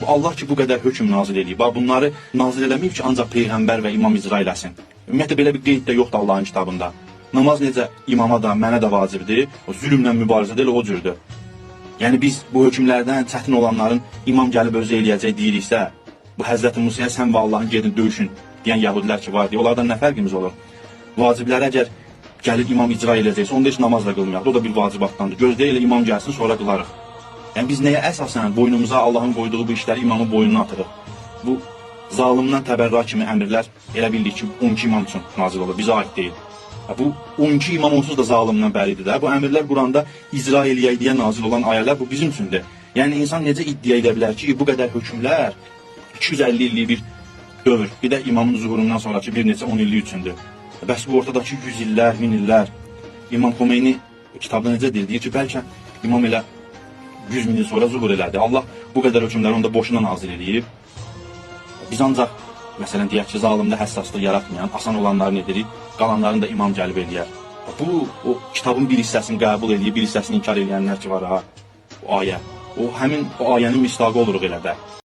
Allah ki, bu qədər hökm nazil edib. Bunları nazil eləməyib ki, ancaq Peyğəmbər və imam icra eləsin. Ümumiyyətlə, belə bir qeyd də yoxdur Allahın kitabında. Namaz necə imama da, mənə də vacibdir, o zülmlə mübarizədə elə o cürdür. Yəni, biz bu hökmlərdən çətin olanların imam gəlib özü eləyəcək deyiriksə, bu Həzrəti Musaya sən və Allahın gedin döyüşün deyən yəhudilər ki, var deyə, onlardan nə fərqimiz olur? Vacibləri əgər gəlir imam icra eləyəcəksə, onda heç namaz da qılmayaq. O da bir vacibatdandır. Gözləyilə imam gəlsin, sonra qılarıq. Yəni, biz nəyə əsasən boynumuza Allahın qoyduğu bu işləri imamın boynuna atırıq? Bu, zalimdən təbərrüa kimi əmrlər elə bildik ki, 12 imam üçün nazil olur, bizə aid deyil. Bu 12 imam onsuz da zalimdən bəridir də. Bu əmrlər Quranda icra eləyək deyə nazil olan ayələr bu bizim üçündür. Yəni, insan necə iddia edə bilər ki, bu qədər hökmlər 250 illik bir dövr, bir də imamın zuhurundan sonraki bir neçə 10 illik üçündür. Bəs bu ortadakı 100 illər, 1000 illər, İmam Xomeyni kitabda necə deyir ki, bəlkə imam elə 100 min il sonra zuhur elədi. Allah bu qədər hökmləri onda boşuna nazil edib. Biz ancaq, məsələn, deyək ki, zalimdə həssaslıq yaratmayan, asan olanlarını edirik, qalanlarını da imam gəlib eləyər. Bu, o kitabın bir hissəsini qəbul eləyib, bir hissəsini inkar eləyənlər ki, var ha, o ayə. O, həmin o ayənin müstaqı oluruq elə də.